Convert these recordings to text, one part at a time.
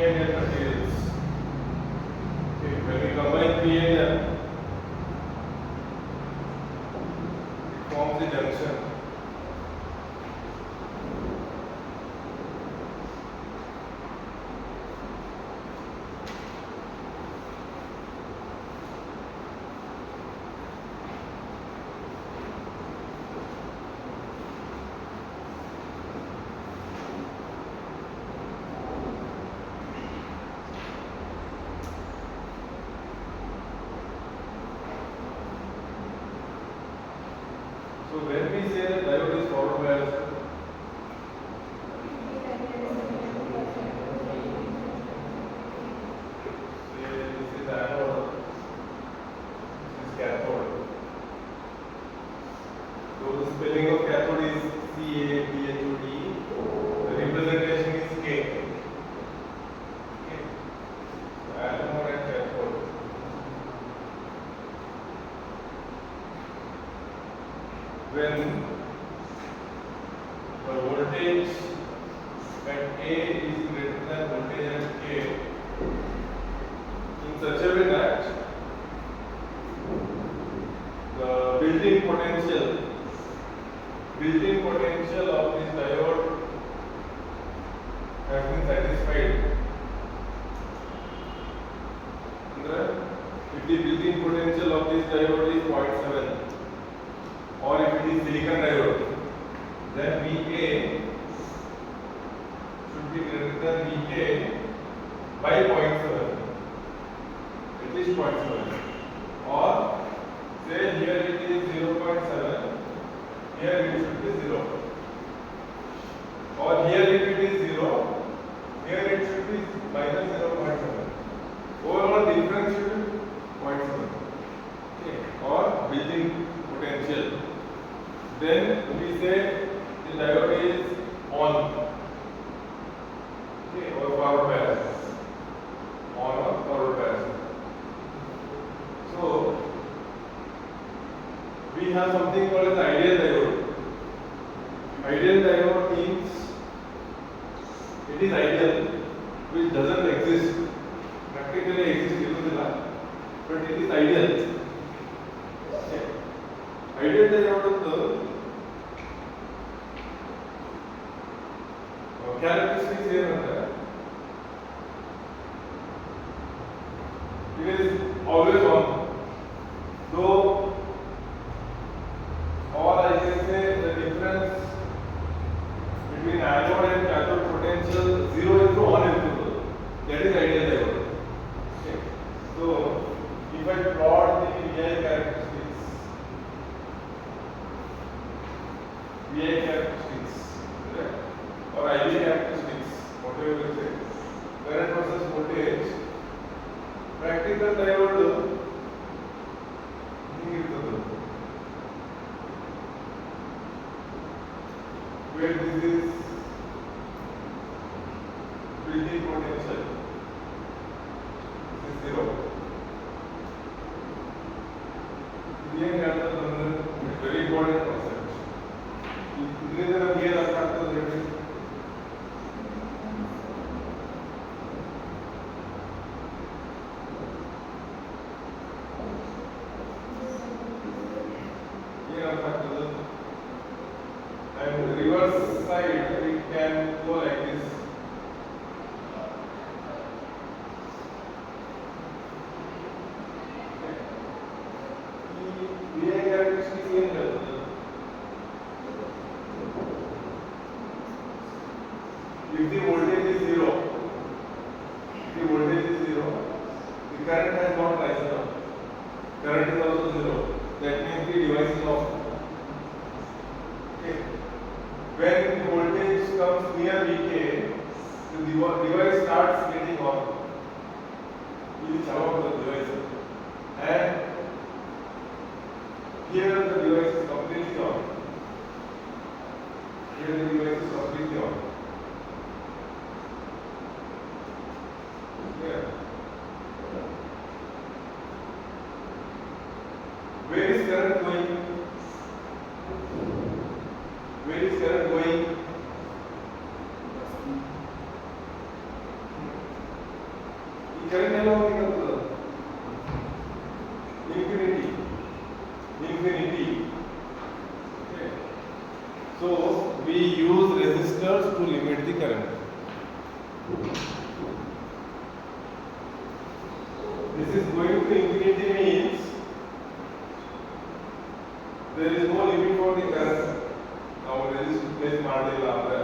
and N materials. Okay, when we combine P and N, it forms a junction. So when we say that diode is forward biased, say this is anode, this is cathode. So the spelling of cathode is CATHODE. The representation is K. Okay. Anode and cathode. When the voltage at A is greater than voltage at K in such a way that the built-in potential of this diode has been satisfied. If the built-in potential of this diode is 0.7, or if it is silicon diode, then VA should be greater than VK by 0.7, at least 0.7. Or say here it is 0.7, here it should be 0. Or here if it is 0, here it should be minus 0.7. Overall difference should be 0.7. Okay. Or built-in potential. Then we say the diode is on. Okay, or forward bias. On or forward bias. So we have something called as ideal diode. Ideal diode means it is ideal, which doesn't exist. Practically exists, but it is ideal. Okay. Ideal diode characteristics here. It is always on. So or I can say the difference between anode and cathode potential 0 into on into. That is ideal diode. Okay. So if I plot the VI characteristics, right? Or IV characteristics, whatever you say, current versus voltage, practical diode where this is built-in potential, this is 0. Very important concept. And the reverse side, we can go like this. VI characteristics if the voltage is 0, the current has not risen up. Current is also 0. That means the device is off. Okay. When voltage comes near Vk, the device starts getting on. You will turn the device. And here the device is completely on. Here the device is completely on. Yeah. Where is current going? Where is current going? current ಎಲ್ಲ ಹೋಗ್ಲಿಕ್ಕೆ infinity. Okay. So we use resistors to limit the current. This is going to infinity means there is no limit for the current. Now resistance place ಮಾಡಿಲ್ಲ ಅಂದ್ರೆ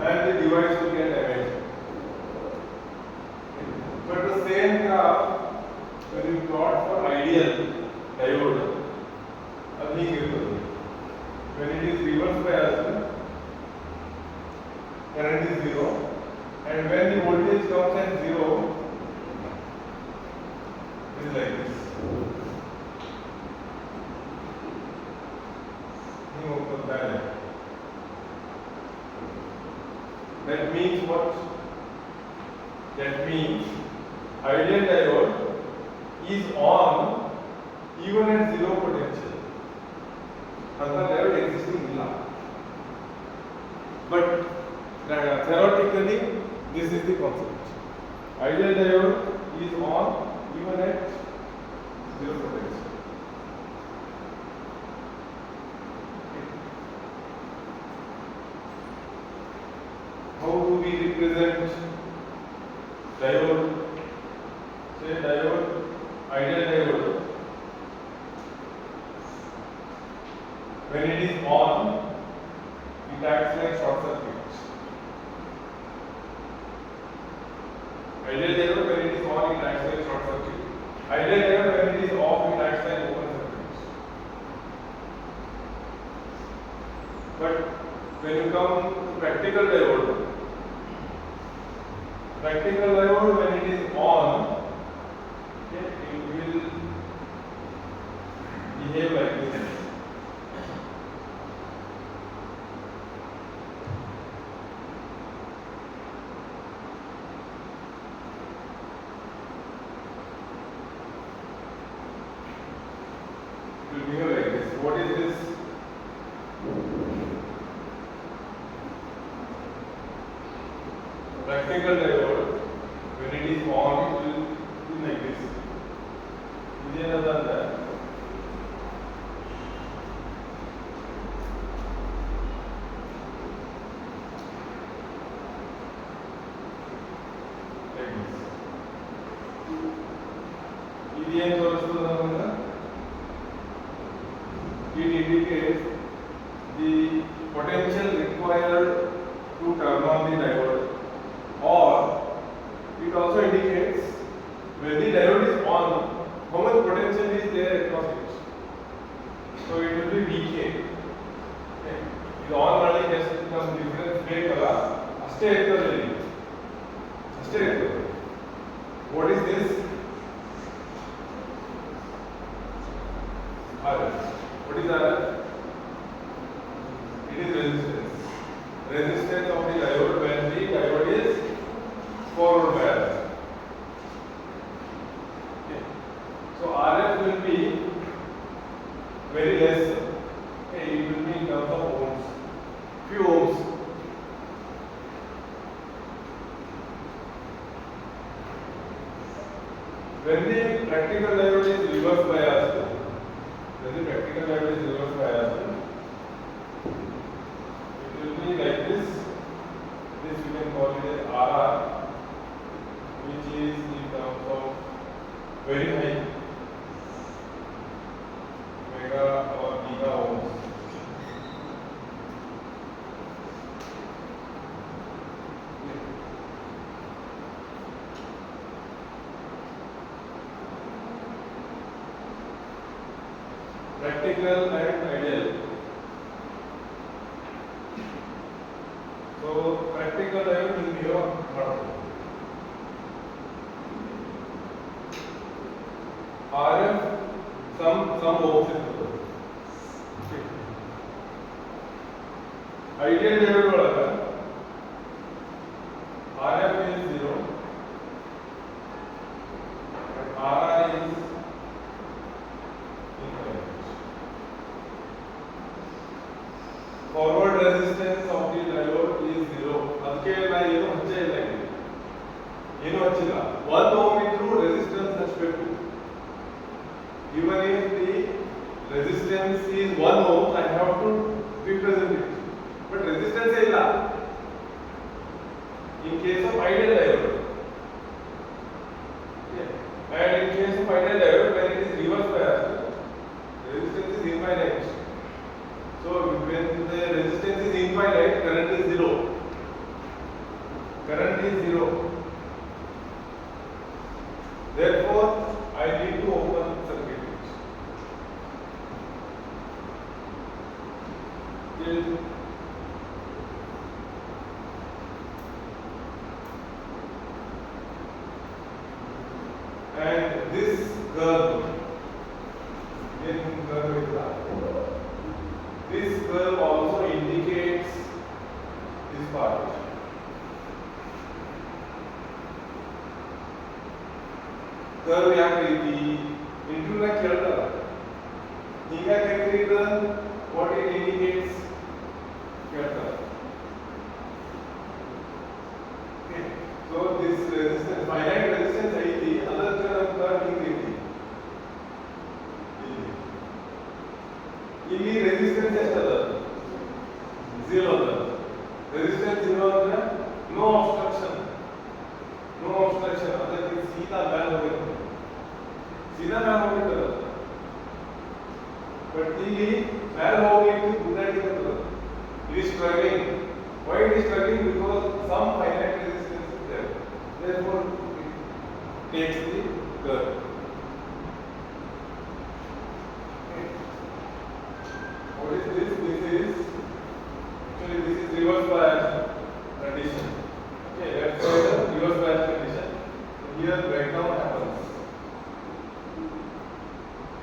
and the device will get damaged. But the same graph when you plot for ideal diode, when it is reverse bias, current is zero, and when the voltage comes at zero, it is like this. That means what? That means ideal diode is on even at zero potential. Another diode existing illa. But theoretically, this is the concept. Ideal diode is on even at zero potential. How do we represent diode? Say diode, ideal diode. When it is on, it acts like short circuit. Ideal diode, when it is on, it acts like short circuit. Ideal diode, when it is off, it acts like open circuit. But when you come to practical diode, when it is on, okay, it will behave like this. It will behave like this. What is this? Practical diode, when it is on, it will be like this. Is there another that? Like this. It indicates the potential required to turn on the diode, or it also indicates when the diode is on, how much potential is there across it. So it will be VK. Okay. It on only just some difference ಬೇಕಲ್ಲ ಅಷ್ಟೇ ಇರ್ತದೆ ಇಲ್ಲಿ ಅಷ್ಟೇ ಇರ್ತದೆ. What is this? RF. What is RF? It is resistance. Resistance of the diode when the diode is forward bias. Okay. So RF will be very less. Okay, it will be in terms of ohms, few ohms. When the practical diode is reverse biased, it will be like this. This we can call it as RR, which is in terms of very high mega or giga ohms. Practical and ideal. So practical diode will be your model. RF some ohms ಇರ್ತದೆ. Ideal diode ಒಳಗೆ RF is 0 but RR is infinite. Forward resistance of the diode is 0. ಅದಕ್ಕೆ ನಾ ಏನು ಹಚ್ಚೇ ಇಲ್ಲ ಇಲ್ಲಿ. ಏನು ಹಚ್ಚಿಲ್ಲ. 1 ohm ಇದ್ರೂ ರೆಸಿಸ್ಟೆನ್ಸ್ ಹಚ್ಚಬೇಕು. Even if the resistance is 1 ohm, I have to represent it. But resistance ಇಲ್ಲ. In case of ideal diode, okay. And in case of ideal diode, when it is reverse biased, resistance is infinite. So when the resistance is infinite, current is zero. Current is zero. Therefore, I need to open circuit. And this curve, this curve also indicates this part. Curve ಯಾಕೆ ರೀತಿ interview ನಾಗ ಕೇಳ್ತಾರ, ಹೀಗಾಗಿ what it indicates ಕೇಳ್ತಾರ. Okay, so this resistance, finite resistance ಐತಿ, ಅದಕ್ಕೆ ನಮ್ಮ ಹಿಂಗೆ ಐತಿ. ಇಲ್ಲಿ ರೆಸಿಸ್ಟೆನ್ಸ್ ಎಷ್ಟದ? 0 ಅದ. ರೆಸಿಸ್ಟೆನ್ಸ್ 0 ಅಂದ್ರೆ ನೋ ಅಬ್ಸ್ಟ್ರಕ್ಷನ್. ಅದಕ್ಕೆ ಸೀದಾ ಮ್ಯಾಲ ಹೋಗುತ್ತೆ. ಬಟ್ ಇಲ್ಲಿ ಮ್ಯಾಲ ಹೋಗ್ಲಿಕ್ಕೆ ಗುದ್ದಾಡಿರ್ತದ. It is struggling. Why it is struggling? Because some finite resistance is there. Therefore, it takes the curve. Okay. What is this? This is reverse bias condition. Okay, let's say the reverse bias condition. So here breakdown happens.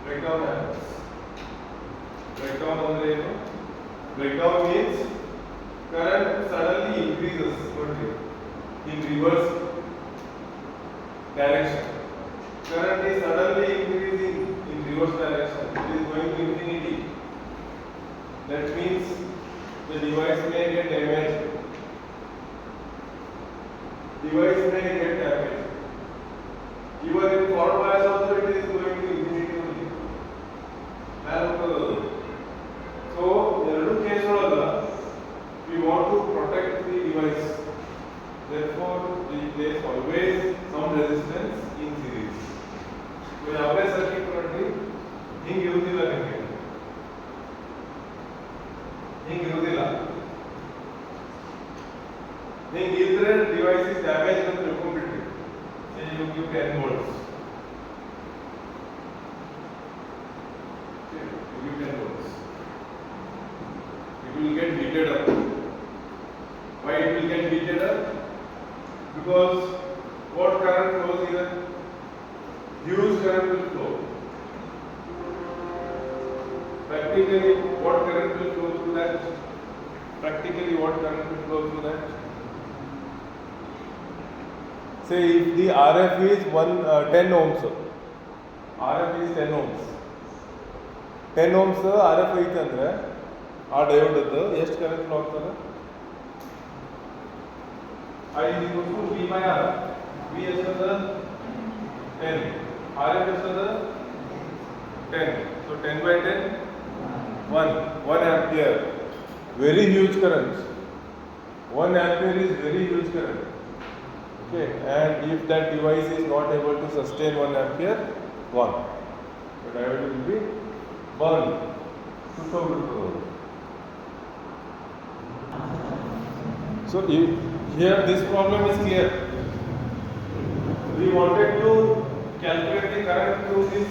Breakdown ಅಂದ್ರೆ ಏನು? Breakdown means current suddenly increases in reverse direction. Current is suddenly increasing in reverse direction. It is going to infinity. That means the device may get damaged. Even in forward bias also it is going to infinity only. So, ಎರಡು case ಒಳಗ we want to protect the device. Therefore, we place always some resistance in series. So, ಯಾವುದೇ circuit ನೋಡ್ರಿ ಹಿಂಗೆ ಇರುವುದಿಲ್ಲ, ಹಿಂಗೆ ಇದ್ರೆ device is damage ಅಂತ ತಿಳ್ಕೊಂಡ್ಬಿಟ್ರಿ. You give 10 volts. Okay, you give 10 volts. It will get heated up. Why it will get heated up? Because what current flows here? Huge current will flow. Practically, what current will flow through that? Say if the RF is 10 ohms, RF is 10 ohms. 10 ohms RF ಐತೆ ಅಂದ್ರೆ ಆ diode ಎಷ್ಟು current flow ಆಗ್ತದೆ? I is equal to V by R. V ಎಷ್ಟದ? 10. RF ಎಷ್ಟದ? 10. So 10 by 10, 1 ampere. Very huge current. 1 ampere is very huge current. Okay, and if that device is not able to sustain 1 ampere, gone. The diode will be burned. So here this problem is clear. We wanted to calculate the current through this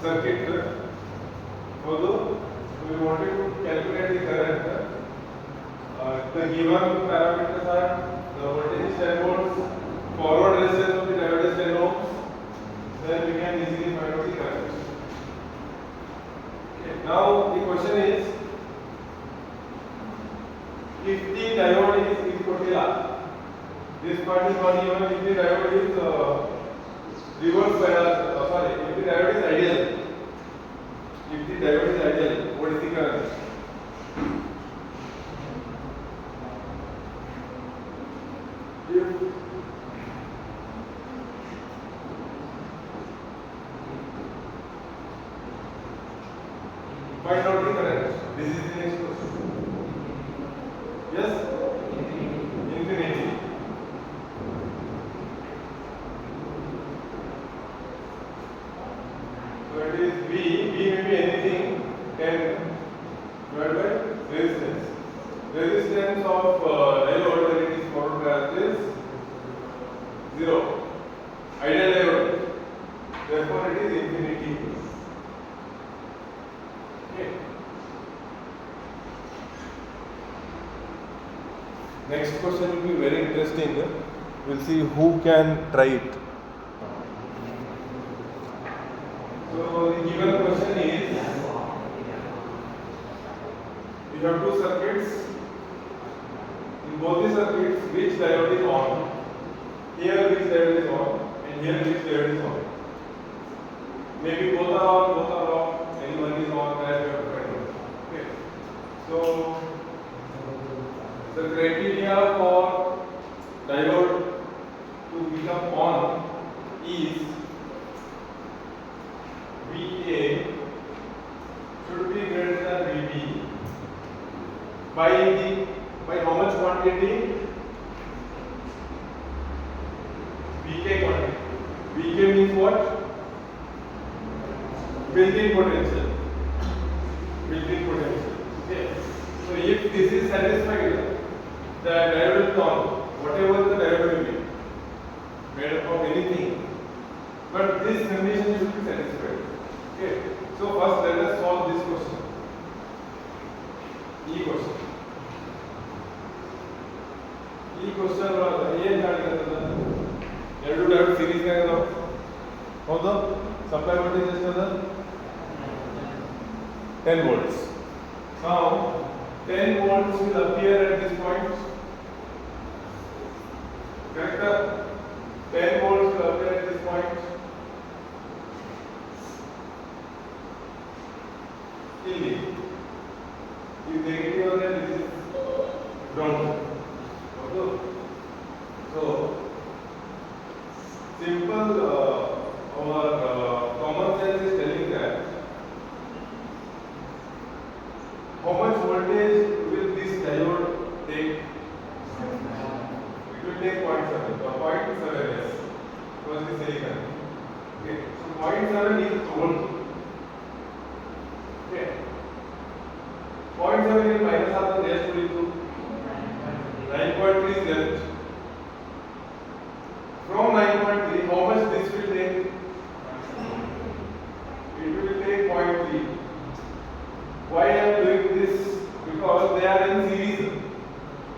circuit. Although we wanted to calculate the current, the given parameters are the voltage is 10 volts, forward resistance of the diode is 10 ohms, then we can easily find out the current. Okay, now the question is, if the diode is equal, this part is not given. If the diode is reverse bias, if the diode is ideal, what is the current? Find out the current. This is the next question. Yes? Infinity. So it is V. V may be anything. 10 divided by resistance. Resistance of diode when it is photographed is 0. Ideal diode. Therefore, it is infinity. Okay. Next question will be very interesting. We'll see who can try it. So the given question is, you have two circuits. In both the circuits, which diode is on? Here which diode is on, and here which diode is on. Maybe both are off, any one is on, that you have to find out. Okay. So the criteria for diode to become on is VA should be greater than VB by how much quantity? VK quantity. VK means what? Built-in potential. Built-in potential. Okay. So if this is satisfied, the diode will be on. Whatever the diode will be, made up of anything. But this condition should be satisfied. Okay. So first let us solve this question. E question. E question ಏನು ಕಾಣಿಸುತ್ತದೆ? ಎರಡು dot series ಆಗಿದೆ. ಹೌದು? Supply voltage ಎಷ್ಟಿದೆ? 10 volts. Now 10 volts will appear at this point. Correct? 10 volts will appear at this point. ಇಲ್ಲಿ is negative and this is ground. Okay. So simple our common sense is telling that how much voltage will this diode take? It will take 0.7 or 0.7 yes. Because the silicon. Okay. So 0.7 is volt. Okay. 0.7 is minus half the rest will be 9.3 is left. From 9.3, how much this will take? It will take 0.3. Why I am doing this? Because they are in series.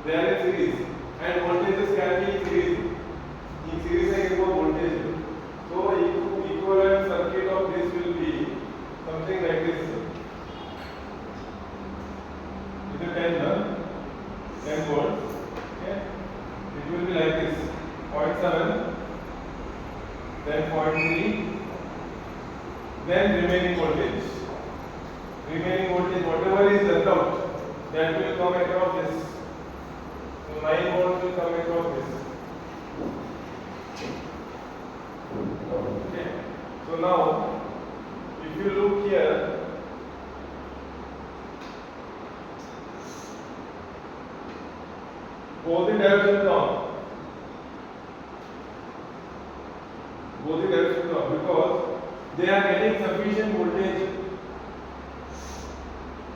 They are in series. And voltages can be in series. In series I give voltage. So equivalent circuit of this will be something like this. It is 10 volts. Okay. It will be like this. 0.7, then 0.3, then remaining voltage. Remaining voltage, whatever is left out, that will come across this. So 9 volts will come across this. Okay. So now, if you look here, both the diodes will come. Both the diodes will come because they are getting sufficient voltage.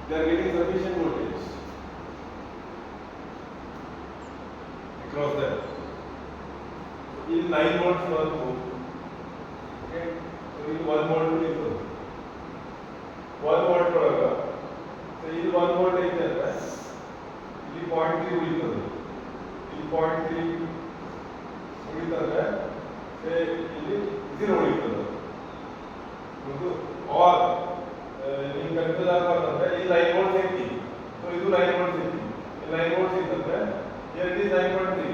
They are getting sufficient voltage across them. In 9 volts per volt. Okay. So in 1 volt will be 1 volt per hour. So in 1 volt is there. In 0.3 will be 0.3 ಉಳಿತಂದ್ರೆ ಇಲ್ಲಿ 0 ಉಳಿತದೆ. और ನೀವು confuse ಆಗಬಾರ್ದಂದ್ರೆ ಈ 9 volts ಐತಿ. So ಇದು 9 volts ಐತಿ. ಈ 9 volts ಇತ್ತಂದ್ರೆ here it is 9.3.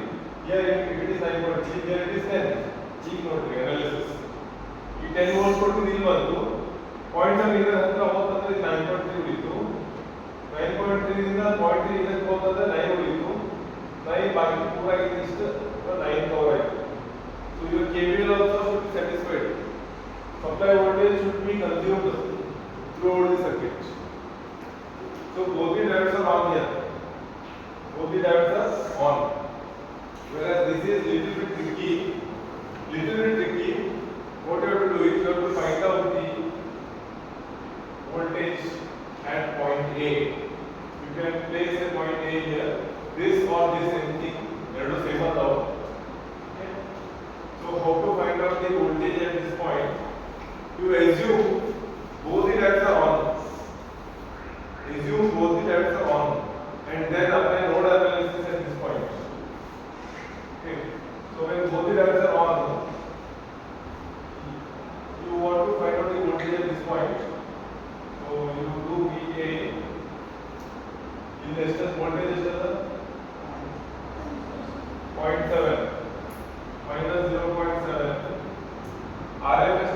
Here it is 9.3. Here it is 10. ಈಗ ನೋಡ್ರಿ ಅನಾಲಿಸಿಸ್. ಈ 10 ವೋಲ್ಟ್ಸ್ ಕೊಟ್ಟು ಇಲ್ಲಿ ಬಂತು. ಪಾಯಿಂಟ್ ಆಫ್ ಇದರ ಹತ್ರ ಹೋಗ್ತಂದ್ರೆ 9.3 ಉಳಿತು. 9.3 ದಿಂದ 0.3 ಇದಕ್ಕೆ ಹೋಗ್ತಂದ್ರೆ 9 ಉಳಿತು. 9 ಬಾಕಿ ಪೂರ ಇದಿಷ್ಟು 9 ಕವರ್ ಆಯ್ತು. So your KVL also should be satisfied. Supply voltage should be consumed throughout the circuit. on here. Both the diodes are on. Whereas this is little bit tricky. What you have to do is you have to find out the voltage at point A. You can place a point A here. This or this anything. You have to same out. Okay. So how to find out the voltage at this point? You assume both the diodes are on. Assume both the diodes are on, and then apply node analysis at this point. Okay. So when both the diodes are on, you want to find out the voltage at this point. So you do VA in resistance voltage is 0.7 minus 0.7. RF is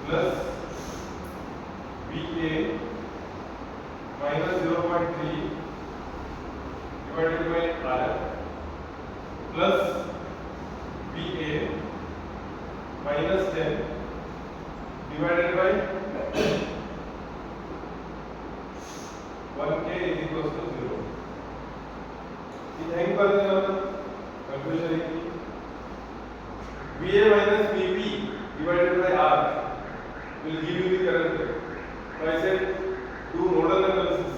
plus VA minus 0.3 divided by RF plus VA minus 10 divided by 1K is equals to 0. It पर confusion VA minus VB divided by R will give you the current. So I said do nodal analysis.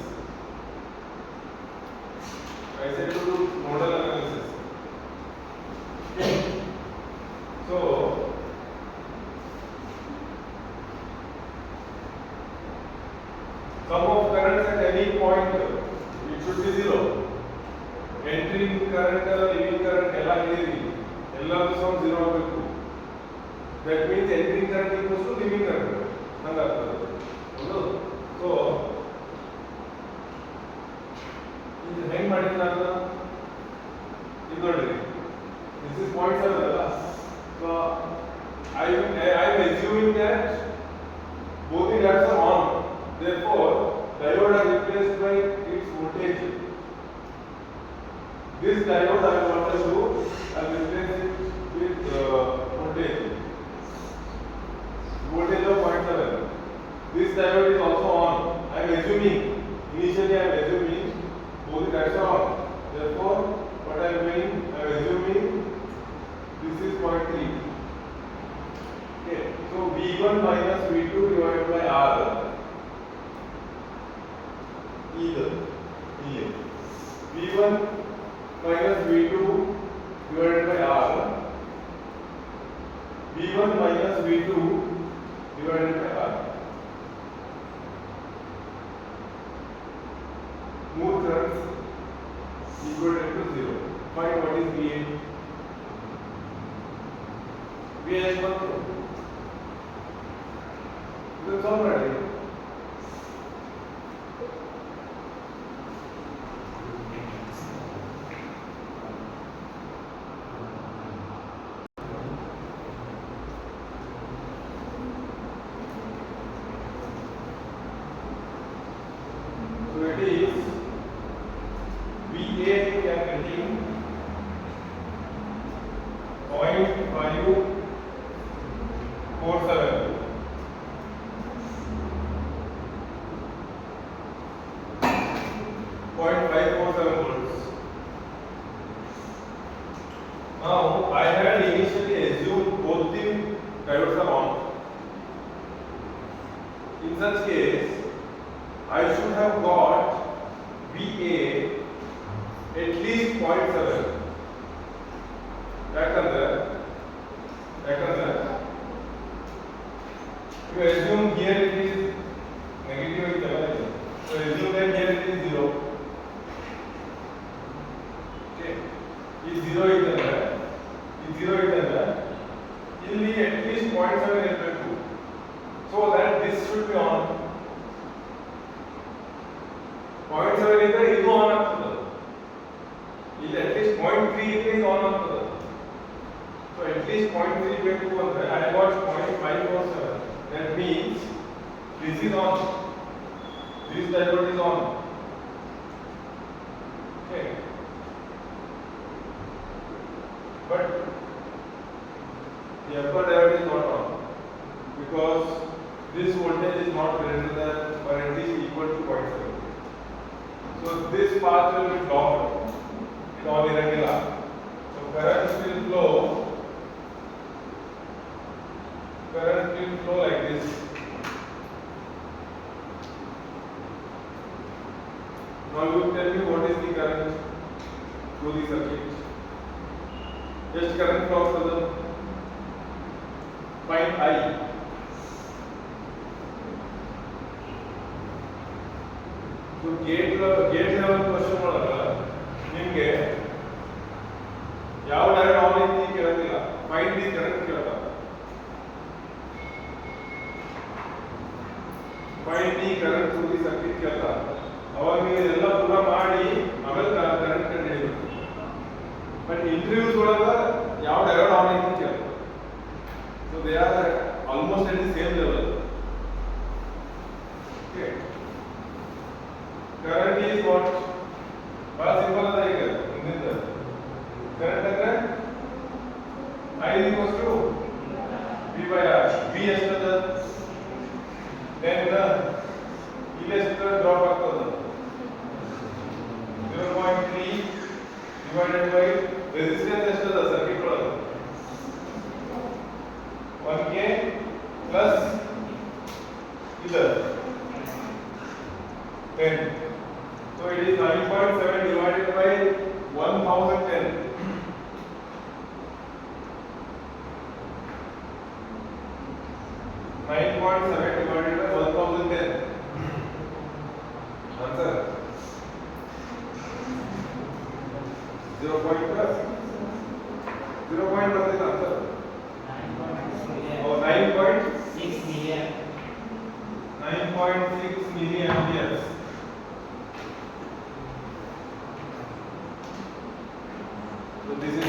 Okay. So sum of currents at any point it should be 0. Entering current, leaving current, all sum 0 ಆಗಬೇಕು. That means entering current equals to leaving current. ಹಂಗಾಗ್ತದೆ. ಹೌದು. So ಇದು ಹೆಂಗ್ ಮಾಡಿದ್ರೆ ನಾನು ಇದು ನೋಡ್ರಿ. This is 0.7 ಅಲ್ಲ. So I am assuming that both the diodes are on. Therefore, diode are replaced by its voltage. This diode I want to do, I will replace it with voltage. Voltage of 0.7. This diode is also on. I am assuming, initially I am assuming both the diodes are on. Therefore, what I am doing, I am assuming this is 0.3. Okay, so V1 minus V2 divided by R. Either V1 minus V2 divided by R. V1 minus V2 divided by R. Move currents equal to 0. Find what is VA. VA is 1. That's all right. So it is VA we are getting 0.547. 0.547 volts. Now I had initially assumed both the diodes are on. In such case, I should have got VA at least 0.7. ಯಾಕಂದ್ರೆ you assume here it is negative itala, so assume that here it is 0. Okay, is 0 itala ಇಲ್ಲಿ at least 0.7 ಇರಬೇಕು, so that this should be on. 0.7 ಇದ್ರೆ ಇದು on ಆಗ್ತದೆ, ಇಲ್ಲಿ at least 0.3 ಇದ್ರೆ ಇದು on ಆಗ್ತದೆ. So at least 0.3 ಬೇಕು ಅಂದ್ರೆ I got 0.547. That means this is on. This diode is on. Okay. But the upper diode is not on because this voltage is not greater than or at least equal to 0.7. So this path will be blocked. It's all irregular. So current will flow like this. Now you tell me what is the current through the circuit. Just current flow further. Find I. So gate level question ಒಳಗ ನಿಮಗೆ ಯಾವ direct on ಐತಿ ಕೇಳೋದಿಲ್ಲ. Find the current ಕೇಳ್ತಾರೆ. Find the current through the circuit ಕೇಳ್ತಾರೆ. ಅವಾಗ ನೀವು ಇದೆಲ್ಲ ಪೂರ ಮಾಡಿ ಆಮೇಲೆ ಕರೆಂಟ್ ಕಂಡುಹಿಡಿಯಬೇಕು. ಬಟ್ ಇಂಟರ್ವ್ಯೂಸ್ ಒಳಗ ಯಾವ ಡೈರೆಕ್ಟ್ ಆನ್ ಐತಿ ಕೇಳ್ತಾರೆ. So they are almost at the same level. Okay. Current is what? ಬಹಳ ಸಿಂಪಲ್ ಅದ ಈಗ ಮುಂದಿನ ಕರೆಂಟ್ ಅಂದ್ರೆ I is equals to V by R. V ಎಷ್ಟದ? then ಇಲ್ಲಿ ಎಷ್ಟು ಡ್ರಾಪ್ ಆಗ್ತದ? 0.3 divided by resistance ಎಷ್ಟದ ಸರ್ಕ್ಯೂಟ್ ಒಳಗೆ? 1K plus ಇದು 10. So it is 9.7 divided by 1010. 9.7 divided by 1010. Answer 0. 0 point what is answer? 9.6 million. 9.6 milliamperes. So this is